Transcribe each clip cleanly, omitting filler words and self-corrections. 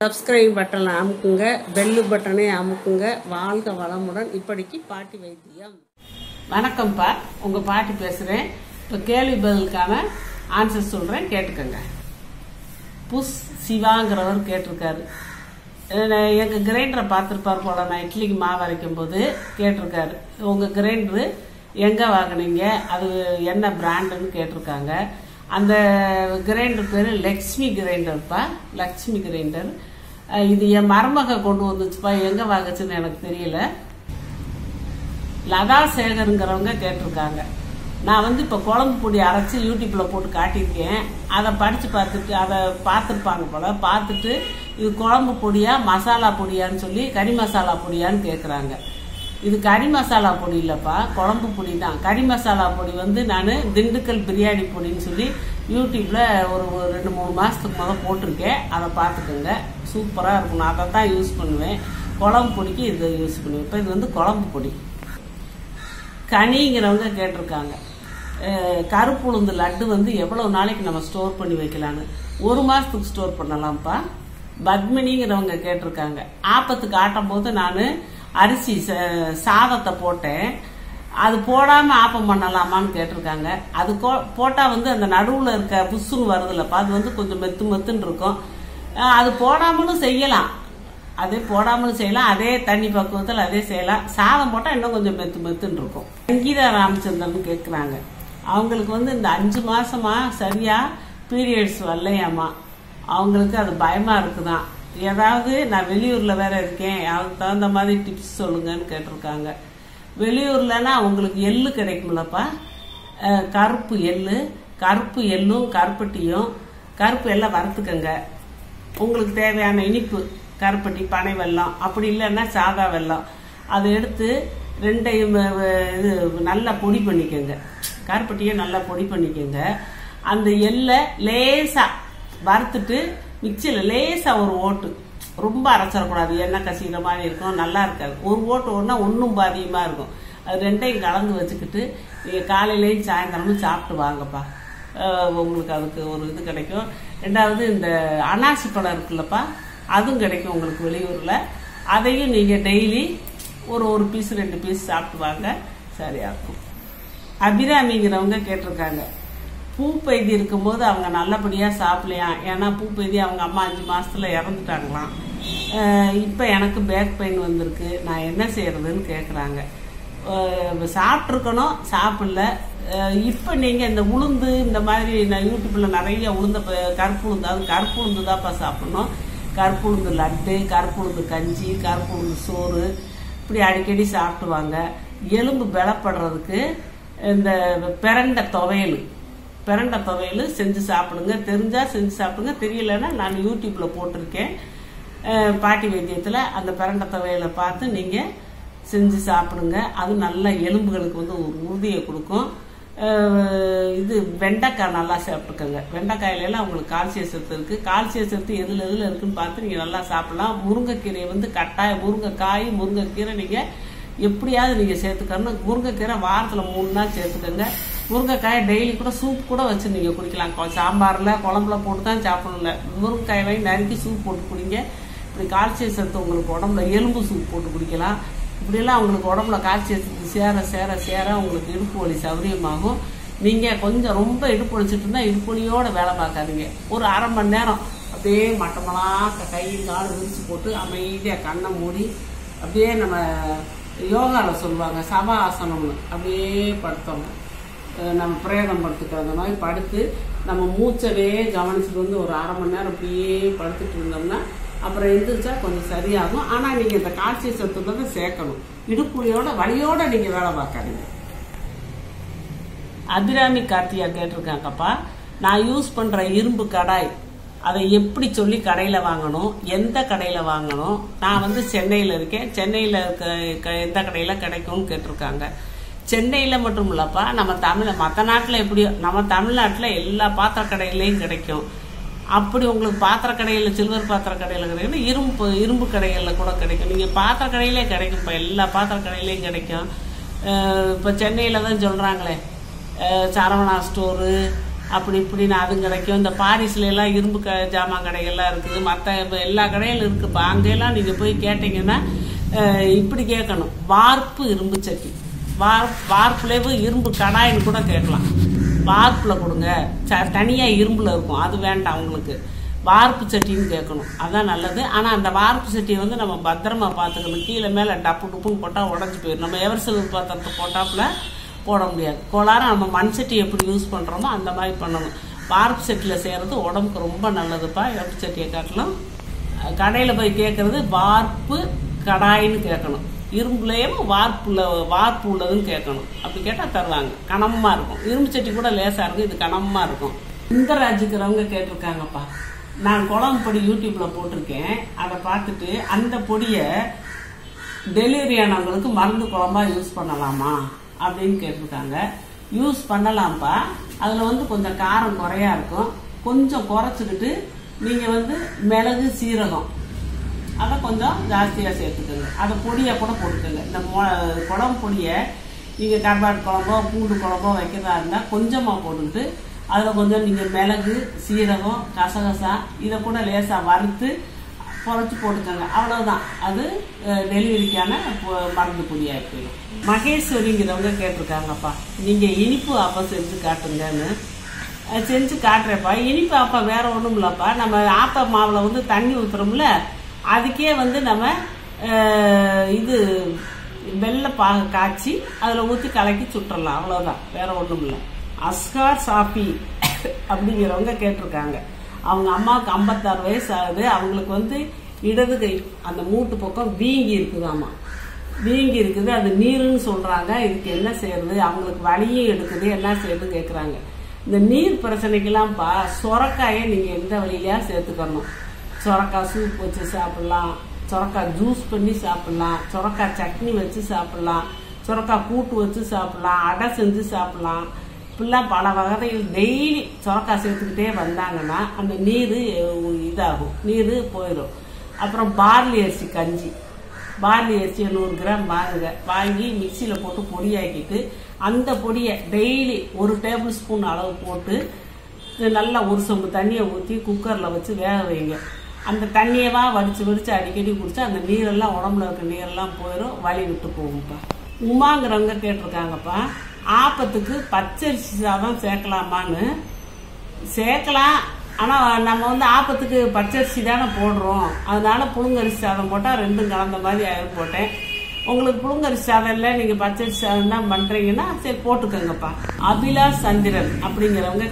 Subscribe பட்டனை அமுக்குங்க, bell பட்டனை அமுக்குங்க. வாழ்க வளமுடன். இப்படிக்கு பாட்டி வைத்தியம். வணக்கம்ப்பா, உங்கள் பாட்டி பேசுகிறேன். இப்போ கேள்வி பதிலுக்கான ஆன்சர் சொல்கிறேன், கேட்டுக்கோங்க. புஷ் சிவாங்கிறவர் கேட்டிருக்காரு. எங்கள் கிரைண்டரை பார்த்துருப்பார் போல, நான் இட்லிக்கு மாவு அரைக்கும் போது கேட்டிருக்காரு. உங்கள் கிரைண்டரு எங்கே வாங்கினீங்க, அது என்ன பிராண்டுன்னு கேட்டிருக்காங்க. அந்த கிரைண்டர் பேர் லக்ஷ்மி கிரைண்டர்ப்பா, லக்ஷ்மி கிரைண்டர். இது என் மருமக கொண்டு வந்துச்சுப்பா, எங்கே வாங்குச்சுன்னு எனக்கு தெரியல. லதா சேகருங்கிறவங்க கேட்டிருக்காங்க. நான் இப்போ குழம்பு பொடி அரைச்சி யூடியூப்பில் போட்டு காட்டியிருக்கேன். அதை படித்து பார்த்துட்டு அதை பார்த்துருப்பாங்க போல். பார்த்துட்டு இது குழம்பு பொடியா மசாலா பொடியான்னு சொல்லி கறி மசாலா பொடியான்னு கேட்குறாங்க. இது கறி மசாலா பொடி இல்லைப்பா, குழம்பு பொடி தான். கறி மசாலா பொடி நான் திண்டுக்கல் பிரியாணி பொடின்னு சொல்லி யூடியூப்பில் ஒரு 2-3 மாதத்துக்கு முதல் போட்டிருக்கேன். அதை பார்த்துக்கோங்க, சூப்பராக இருக்கும். நான் அதை தான் யூஸ் பண்ணுவேன். குழம்பு பொடிக்கு இதை யூஸ் பண்ணுவேன். இப்போ இது குழம்பு பொடி. கனிங்கிறவங்க கேட்டிருக்காங்க, கருப்பு உளுந்து லட்டு எவ்வளோ நாளைக்கு நம்ம ஸ்டோர் பண்ணி வைக்கலான்னு. 1 மாதத்துக்கு ஸ்டோர் பண்ணலாம்ப்பா. பத்மினிங்கிறவங்க கேட்டிருக்காங்க, ஆப்பத்துக்கு ஆட்டும் போது நான் அரிசி சாதத்தை போட்டேன், அது போடாமல் ஆப்பம் பண்ணலாமான்னு கேட்டிருக்காங்க. அது போட்டால் அந்த நடுவில் இருக்க புஷ்ஷுன்னு வருதுல்லப்பா, அது கொஞ்சம் மெத்துன்னு இருக்கும். அது போடாமலும் செய்யலாம், அதே போடாமலும் செய்யலாம், அதே தண்ணி பக்குவத்தில் அதே செய்யலாம். சாதம் போட்டால் இன்னும் கொஞ்சம் மெத்துன்னு இருக்கும். சங்கீதா ராமச்சந்திரன் கேட்குறாங்க, அவங்களுக்கு இந்த 5 மாசமா சரியா பீரியட்ஸ் வரலையாமா. அவங்களுக்கு அது பயமா இருக்குதான். ஏதாவது நான் வெளியூர்ல வேற இருக்கேன், அதுக்கு தகுந்த மாதிரி டிப்ஸ் சொல்லுங்கன்னு கேட்டிருக்காங்க. வெளியூர்லன்னா உங்களுக்கு எள்ளு கிடைக்கும்லப்பா, கருப்பு எள்ளும் கருப்பட்டியும். கருப்பு எல்லாம் வறுத்துக்கங்க. உங்களுக்கு தேவையான இனிப்பு கருப்பட்டி, பனை வெல்லம், அப்படி இல்லைன்னா சாதா வெல்லம், அதை எடுத்து 2ஐயும் இது நல்லா பொடி பண்ணிக்கோங்க. கருப்பட்டியை நல்லா பொடி பண்ணிக்கோங்க. அந்த எள்ளை லேசா வறுத்துட்டு மிக்சியில் லேசா ஒரு ஓட்டு, ரொம்ப அரைச்சிடக்கூடாது, எண்ணெய் கசிகிற மாதிரி இருக்கும், நல்லா இருக்காது. ஒரு ஓட்டு ஓடுனா ஒன்றும் பாதியமாக இருக்கும். அது 2ஐயும் கலந்து வச்சுக்கிட்டு நீங்கள் காலையிலையும் சாயந்தரமும் சாப்பிட்டு வாங்கப்பா. உங்களுக்கு அதுக்கு ஒரு இது கிடைக்கும். 2வது இந்த அனாசி பழம் இருக்குல்லப்பா, அதுவும் கிடைக்கும் உங்களுக்கு வெளியூரில். அதையும் நீங்கள் டெய்லி ஒரு பீஸ் 2 பீஸ் சாப்பிட்டு வாங்க, சரியாக இருக்கும். அபிராமிங்கிறவங்க கேட்டிருக்காங்க, பூப்பெய்தி இருக்கும்போது அவங்க நல்லபடியாக சாப்பிடலையாம். ஏன்னா பூப்பெய்தி அவங்க அம்மா 5 மாசத்துல இறந்துட்டாங்களாம். இப்போ எனக்கு பேக் பெயின் வந்திருக்கு, நான் என்ன செய்யறதுன்னு கேட்குறாங்க. சாப்பிட்ருக்கணும், சாப்பிடல. இப்போ நீங்கள் இந்த உளுந்து இந்த மாதிரி நான் யூடியூப்பில் நிறைய கருப்பு உளுந்து, அது கருப்பு உளுந்து தான்ப்பா சாப்பிடணும். கருப்பு உளுந்து லட்டு, கருப்பு உளுந்து கஞ்சி, கருப்பு உளுந்து சோறு, இப்படி அடிக்கடி சாப்பிடுவாங்க. எலும்பு பலப்படுறதுக்கு இந்த பிரண்டை துவையல் செஞ்சு சாப்பிடுங்க. தெரிஞ்சா செஞ்சு சாப்பிடுங்க, தெரியலன்னா நான் யூடியூப்ல போட்டிருக்கேன் பாட்டி வைத்தியத்தில். அந்த பிரண்டை துவையலை பார்த்து நீங்கள் செஞ்சு சாப்பிடுங்க. அது நல்ல எலும்புகளுக்கு ஒரு உறுதியை கொடுக்கும். இது வெண்டைக்காய் நல்லா சாப்பிட்டுக்கோங்க. வெண்டைக்காயிலாம் உங்களுக்கு கால்சிய சத்து இருக்கு. கால்சிய சத்து எதுல இருக்குன்னு பார்த்து நீங்க நல்லா சாப்பிடலாம். முருங்கைக்கீரை கட்டாயம், முருங்கைக்கீரை நீங்க எப்படியாவது நீங்க சேர்த்துக்கணும். முருங்கைக்கீரை வாரத்தில் 3 நாள் சேர்த்துக்கோங்க. முருங்கைக்காயை டெய்லி கூட சூப் கூட வச்சு நீங்க குடிக்கலாம். சாம்பார்ல குழம்புல போட்டு தான் சாப்பிடணும்ல, முருங்கைக்காயை நறுக்கி சூப் போட்டு குடிங்க. இப்படி கால்சிய சத்து உங்களுக்கு உடம்புல எலும்பு சூப் போட்டு குடிக்கலாம். இப்படியெல்லாம் உங்களுக்கு உடம்புல கால்சிய சத்து சேர உங்களுக்கு இடுப்பு வலி சௌகரியமாகும். நீங்கள் கொஞ்சம் ரொம்ப இடுப்பு வலிச்சுட்டு இருந்தால் இடுப்பொலியோட வேலை பார்க்காதீங்க. ஒரு 1/2 மணி நேரம் அப்படியே மட்டமெல்லாம் கையில் கால் விரிச்சு போட்டு அமைதியாக கண்ணை மூடி அப்படியே நம்ம யோகாவில் சொல்லுவாங்க சவ ஆசனம்னு, அப்படியே படுத்தோம். நம்ம பிரேதம் படுத்துக்கிற அந்த மாதிரி படுத்து நம்ம மூச்சவே கவனிச்சுட்டு ஒரு 1/2 மணி நேரம் அப்படியே படுத்துட்டு இருந்தோம்னா அப்புறம் எழுந்திரிச்சா கொஞ்சம் சரியாகும். ஆனால் நீங்கள் இந்த கால்சிய சத்துள்ளதை சேர்க்கணும். இடுப்புலியோட வலியோட நீங்கள் வேலை பார்க்காதீங்க. அபிராமி கார்த்தியா கேட்டிருக்காங்கப்பா, நான் யூஸ் பண்ணுற இரும்பு கடாய் அதை எப்படி சொல்லி கடையில் வாங்கணும், எந்த கடையில் வாங்கணும்? நான் சென்னையில் இருக்கேன், சென்னையில் இருக்க எந்த கடையில் கிடைக்கும்னு கேட்டிருக்காங்க. சென்னையில் மட்டும் இல்லப்பா, நம்ம மற்ற நாட்டில் எப்படியோ நம்ம தமிழ்நாட்டில் எல்லா பாத்திர கடையிலையும் கிடைக்கும். அப்படி உங்களுக்கு பாத்திர கடையில், சில்வர் பாத்திர கடையில் கிடைக்கும், இரும்பு கடைகளில் கூட கிடைக்கும். நீங்கள் பாத்திர கடையிலே கிடைக்கும், இப்போ எல்லா பாத்திர கடையிலையும் கிடைக்கும். இப்போ சென்னையில் தான் சொல்கிறாங்களே, சரவணா ஸ்டோரு, அப்படி இப்படின்னு அதுவும் கிடைக்கும். இந்த பாரிஸ்ல எல்லாம் இரும்பு ஜாமான் கடைகள்லாம் இருக்குது, மற்ற எல்லா கடையிலும் இருக்குப்பா. அங்கெல்லாம் நீங்கள் போய் கேட்டீங்கன்னா இப்படி கேட்கணும், வார்ப்பு இரும்பு சட்டி, வார்ப்புலேயே இரும்பு கடாயின்னு கூட கேட்கலாம். வார்ப்பில் கொடுங்க, தனியாக இரும்பில் இருக்கும், அது வேண்டாம் உங்களுக்கு, வார்ப்பு சட்டின்னு கேட்கணும், அதான் நல்லது. ஆனால் அந்த வார்ப்பு சட்டியை வந்து நம்ம பத்திரமா பார்த்துக்கணும். கீழே மேலே டப்பு டுப்புன்னு போட்டால் உடஞ்சி போயிடும். நம்ம எவர்சில்வர் பாத்திரத்தை போட்டாப்புல போட முடியாது. கோளாரம் நம்ம மண் சட்டி எப்படி யூஸ் பண்ணுறோமோ அந்த மாதிரி பண்ணணும். வார்ப்பு சட்டியில் செய்கிறது உடம்புக்கு ரொம்ப நல்லதுப்பா. எவர்ப்பு சட்டியை காட்டிலும் கடையில் போய் கேட்குறது வார்ப்பு கடாயின்னு கேட்கணும். இரும்புலேயும் வார்ப்பு உள்ளதுன்னு கேட்கணும். அப்படி கேட்டால் தருவாங்க, கனமாக இருக்கும். இரும்பு சட்டி கூட லேசாக இருக்கும், இது கனமாக இருக்கும். இந்த ராஜுக்கிறவங்க கேட்டிருக்காங்கப்பா. நான் குழம்பு பொடி யூடியூப்ல போட்டிருக்கேன், அதை பார்த்துட்டு அந்த பொடியை டெலிவரி ஆனவங்களுக்கு மருந்து குழம்பா யூஸ் பண்ணலாமா அப்படின்னு கேட்டிருக்காங்க. யூஸ் பண்ணலாம்ப்பா. அதில் வந்து கொஞ்சம் காரம் குறையா இருக்கும். கொஞ்சம் குறைச்சிக்கிட்டு நீங்கள் வந்து மிளகு சீரகம் அதை கொஞ்சம் ஜாஸ்தியாக சேர்த்துக்கோங்க. அதை பொடியை கூட போட்டுக்கோங்க. இந்த குழம்பு பொடியை நீங்கள் கருவாட்டு குழம்போ பூண்டு குழம்போ வைக்கிறதா இருந்தால் கொஞ்சமாக போட்டுக்கிட்டு அதில் கொஞ்சம் நீங்கள் மிளகு சீரகம் கசகசா இதை கூட லேசாக வறுத்து குறைச்சி போட்டுக்கோங்க. அவ்வளோதான், அது டெலிவரிக்கான மருந்து பொடியாக போயிடும். மகேஸ்வரிங்கிறவங்க கேட்டிருக்காங்கப்பா, நீங்கள் இனிப்பு ஆப்பம் செஞ்சு காட்டுங்கன்னு. செஞ்சு காட்டுறேப்பா. இனிப்பு ஆப்பம் வேற ஒன்றும் இல்லைப்பா, நம்ம ஆப்ப மாவில் வந்து தண்ணி ஊற்றுறோம்ல, அதுக்கே வந்து நம்ம இது வெள்ளை பாகு காய்ச்சி அதில் ஊற்றி கலக்கி சுட்டுறலாம், அவ்வளோதான், வேற ஒன்றும் இல்லை. அஸ்கார் சாப்பி அப்படிங்கிறவங்க கேட்டிருக்காங்க. அவங்க அம்மாவுக்கு 56 வயசு ஆகுது. அவங்களுக்கு வந்து இடது கை அந்த மூட்டு பக்கம் வீங்கி இருக்குதாமா, வீங்கி இருக்குது, அது நீருன்னு சொல்றாங்க. இதுக்கு என்ன செய்யறது, அவங்களுக்கு வலியும் எடுக்குது, என்ன செய்யறது கேட்குறாங்க. இந்த நீர் பிரச்சனைக்கெல்லாம்ப்பா சொரக்காயை நீங்கள் எந்த வழியிலையா சேர்த்துக்கணும். சொரக்காய் சூப் வச்சு சாப்பிடலாம், சொரக்காய் ஜூஸ் பண்ணி சாப்பிடலாம், சொரக்காய் சட்னி வச்சு சாப்பிடலாம், சொரக்காய் கூட்டு வச்சு சாப்பிடலாம், அடை செஞ்சு சாப்பிடலாம். இப்படிலாம் பல வகையில் டெய்லி சொரக்காய் சேர்த்துக்கிட்டே வந்தாங்கன்னா அந்த நீர் இதாகும், நீர் போயிடும். அப்புறம் பார்லி அரிசி கஞ்சி, பார்லி அரிசி 100 கிராம் வாங்கி மிக்சியில் போட்டு பொடியாக்கிட்டு அந்த பொடியை டெய்லி 1 டேபிள் ஸ்பூன் அளவு போட்டு நல்லா 1 சொம்பு தண்ணியை ஊற்றி குக்கரில் வச்சு வேக வைங்க. அந்த தண்ணியவா வடிச்சு அடிக்கடி குடிச்சா அந்த நீரெல்லாம் உடம்புல இருக்க நீரெல்லாம் போயிடும், வலி விட்டு போகும்ப்பா. உமாங்கிறவங்க கேட்டிருக்காங்கப்பா, ஆப்பத்துக்கு பச்சரிசி சாதம் சேர்க்கலாமான்னு. சேர்க்கலாம், ஆனால் நம்ம வந்து ஆப்பத்துக்கு பச்சரிசி தானே போடுறோம், அதனால புழுங்கரிசி சாதம் போட்டால் ரெண்டும் கலந்த மாதிரி ஆயிரம் போட்டேன். உங்களுக்கு புழுங்கரிசி சாதம் இல்லை, நீங்கள் பச்சரிசி சாதம் தான் பண்ணுறீங்கன்னா சரி போட்டுக்கோங்கப்பா. அபிலாஷ் சந்திரன் அப்படிங்கிறவங்க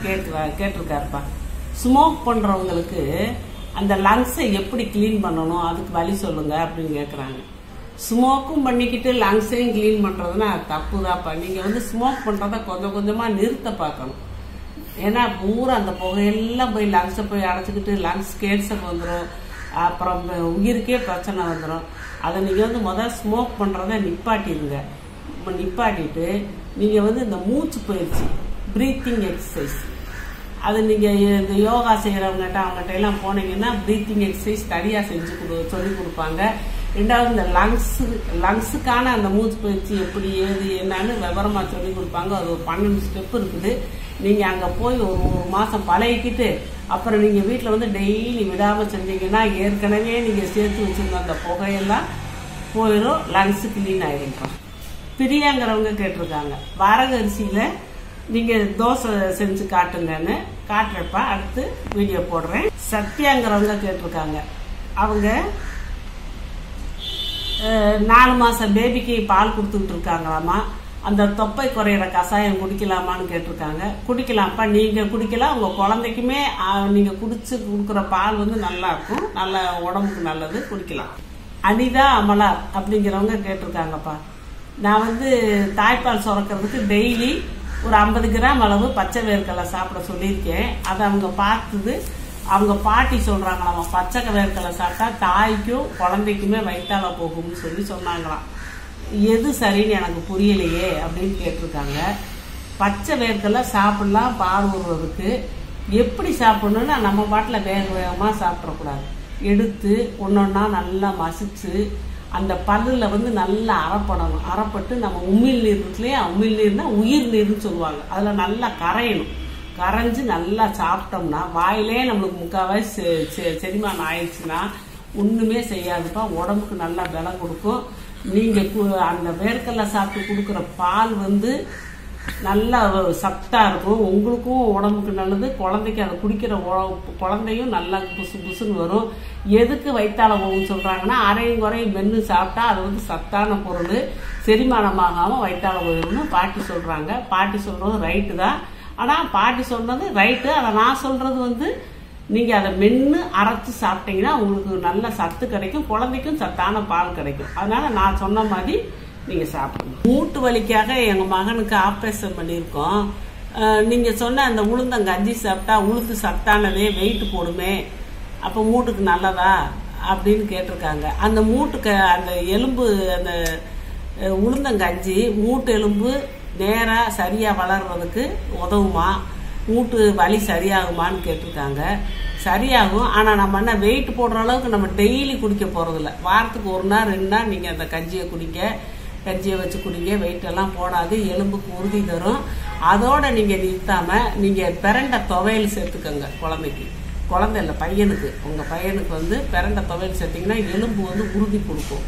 கேட்டிருக்காருப்பா. ஸ்மோக் பண்ணுறவங்களுக்கு அந்த லங்ஸை எப்படி கிளீன் பண்ணணும் அதுக்கு வழி சொல்லுங்க அப்படின்னு கேட்குறாங்க. ஸ்மோக்கும் பண்ணிக்கிட்டு லங்ஸையும் கிளீன் பண்ணுறதுன்னா தப்பு தான்ப்பா. நீங்கள் வந்து ஸ்மோக் பண்ணுறத கொஞ்சம் கொஞ்சமாக நிறுத்த பார்க்கணும். ஏன்னா பூரா அந்த புகையெல்லாம் போய் லங்ஸை போய் அடைச்சிக்கிட்டு லங்ஸ் கேன்சர் வந்துடும், அப்புறம் உயிருக்கே பிரச்சனை வந்துடும். அதை நீங்கள் வந்து முதல் ஸ்மோக் பண்ணுறத நிப்பாட்டிடுங்க. நிப்பாட்டிட்டு நீங்கள் வந்து இந்த மூச்சு பயிற்சி ப்ரீத்திங் எக்ஸசைஸ், அது நீங்கள் இந்த யோகா செய்கிறவங்ககிட்ட அவங்ககிட்ட எல்லாம் போனீங்கன்னா ப்ரீத்திங் எக்ஸசைஸ் தனியாக சொல்லி கொடுப்பாங்க. ரெண்டாவது இந்த லங்ஸுக்கான அந்த மூச்சு பயிற்சி எப்படி ஏது என்னன்னு விவரமாக சொல்லி கொடுப்பாங்க. அது ஒரு 12 ஸ்டெப் இருக்குது. நீங்கள் அங்கே போய் ஒரு மாதம் பழகிக்கிட்டு அப்புறம் நீங்கள் வீட்டில் வந்து டெய்லி விடாமல் செஞ்சீங்கன்னா ஏற்கனவே நீங்கள் சேர்த்து வச்சுருந்த அந்த புகையெல்லாம் போயிடும், லங்ஸு கிளீன் ஆகிடும். பிரியாங்கிறவங்க கேட்டிருக்காங்க, வரகு அரிசியில் நீங்கள் தோசை செஞ்சு காட்டுங்கன்னு. காட்டுறப்ப அடுத்து வீடியோ போடுறேன். சத்யாங்கிறவங்க கேட்டிருக்காங்க, அவங்க 4 மாதம் பேபிக்கு பால் கொடுத்துக்கிட்டு இருக்காங்களாமா. அந்த தொப்பை குறையிற கஷாயம் குடிக்கலாமான்னு கேட்டிருக்காங்க. குடிக்கலாம்ப்பா, நீங்கள் குடிக்கலாம், உங்கள் குழந்தைக்குமே நீங்கள் குடிச்சு கொடுக்குற பால் வந்து நல்லா இருக்கும், நல்ல உடம்புக்கு நல்லது, குடிக்கலாம். அனிதா அமலா அப்படிங்கிறவங்க கேட்டிருக்காங்கப்பா, நான் வந்து தாய்ப்பால் சுரக்கிறதுக்கு டெய்லி ஒரு 50 கிராம் அளவு பச்சை வேர்க்கடலை சாப்பிட சொல்லியிருக்கேன். அதை அவங்க பார்த்தது அவங்க பாட்டி சொல்றாங்களாம், பச்சை வேர்க்கடலை சாப்பிட்டா தாய்க்கும் குழந்தைக்குமே வயிற்றால போகும்னு சொன்னாங்களாம். எது சரின்னு எனக்கு புரியலையே அப்படின்னு கேட்டிருக்காங்க. பச்சை வேர்க்கடலை சாப்பிடலாம் பால் ஊறுறதுக்கு. எப்படி சாப்பிடணும்னா நம்ம பாட்டில் வேகமாக சாப்பிடக்கூடாது. எடுத்து ஒன்னொன்னா நல்லா மசிச்சு அந்த பல்லில் வந்து நல்லா அரைப்படணும். அரைப்பட்டு நம்ம உமிழ் நீர் இருக்குல்லையா, உமிழ் நீர்னா உயிர் நீர்னு சொல்லுவாங்க, அதில் நல்லா கரையணும். கரைஞ்சி நல்லா சாப்பிட்டோம்னா வாயிலே நம்மளுக்கு முக்கால்வாசி செரிமானம் ஆயிடுச்சுன்னா ஒண்ணுமே செய்யாதுப்பா. உடம்புக்கு நல்லா பலம் கொடுக்கும். நீங்க அந்த வேர்க்கடலை சாப்பிட்டு கொடுக்குற பால் வந்து நல்லா சத்தா இருக்கும். உங்களுக்கும் உடம்புக்கு நல்லது. குழந்தைக்கு அதை குடிக்கிற குழந்தையும் நல்லா புசு புசுன்னு வரும். எதுக்கு வயிற்றால போகும்னு சொல்றாங்கன்னா அரையும் குறையும் மென்று சாப்பிட்டா அது வந்து சத்தான பொருள், செரிமானமாகாம வயிற்றால போயிடும்னு பாட்டி சொல்றாங்க. பாட்டி சொல்றது ரைட்டு தான். ஆனா பாட்டி சொன்னது ரைட்டு. அதை நான் சொல்றது வந்து நீங்க அதை மென்று அரைச்சு சாப்பிட்டீங்கன்னா உங்களுக்கு நல்ல சத்து கிடைக்கும், குழந்தைக்கும் சத்தான பால் கிடைக்கும். அதனால நான் சொன்ன மாதிரி நீங்க சாப்பிடணும். மூட்டு வலிக்காக எங்க மகனுக்கு ஆப்ரேஷன் பண்ணியிருக்கோம். நீங்க சொன்ன அந்த உளுந்தங்கஞ்சி சாப்பிட்டா உளுந்து சத்தானதே வெயிட் போடுமே, அப்ப மூட்டுக்கு நல்லதா அப்படின்னு கேட்டிருக்காங்க. அந்த மூட்டுக்கு அந்த எலும்பு அந்த உளுந்தங்கஞ்சி மூட்டு எலும்பு நேரா சரியா வளர்றதுக்கு உதவுமா, மூட்டு வலி சரியாகுமான்னு கேட்டிருக்காங்க. சரியாகும். ஆனா நம்ம என்ன வெயிட் போடுற அளவுக்கு நம்ம டெய்லி குடிக்க போறதில்ல. வாரத்துக்கு 1 நாள் 2 நாள் நீங்க அந்த கஞ்சியை குடிங்க, கஞ்சியை வச்சு குடிங்க. வெயிட் எல்லாம் போடாது, எலும்புக்கு உறுதி தரும். அதோட நீங்க நிறுத்தாம நீங்க பிரண்ட துவையல் சேர்த்துக்கோங்க. குழந்தை இல்லை பையனுக்கு, உங்க பையனுக்கு வந்து பிரண்ட துவையல் சேர்த்தீங்கன்னா எலும்பு வந்து உறுதி கொடுக்கும்.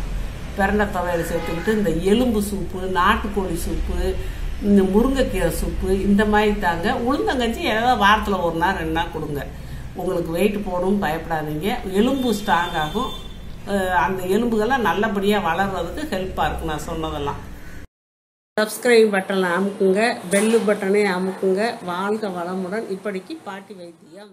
பிரண்ட துவையல் சேர்த்துக்கிட்டு இந்த எலும்பு சூப்பு, நாட்டுக்கோழி சூப்பு, இந்த முருங்கைக்கீரை சூப்பு இந்த மாதிரி தாங்க. உளுந்தங்கஞ்சி ஏதாவது வாரத்துல 1 நாள் 2 நாள் கொடுங்க. உங்களுக்கு வெயிட் போடும், பயப்படாதீங்க. எலும்பு ஸ்ட்ராங் ஆகும். அந்த எலும்புகள்லாம் நல்லபடியா வளர்றதுக்கு ஹெல்ப்பா இருக்கு நான் சொன்னதெல்லாம். சப்ஸ்கிரைப் பட்டனை அமுக்குங்க, பெல்லு பட்டனை அமுக்குங்க. வாழ்க வளமுடன். இப்படிக்கு பாட்டி வைத்தியம்.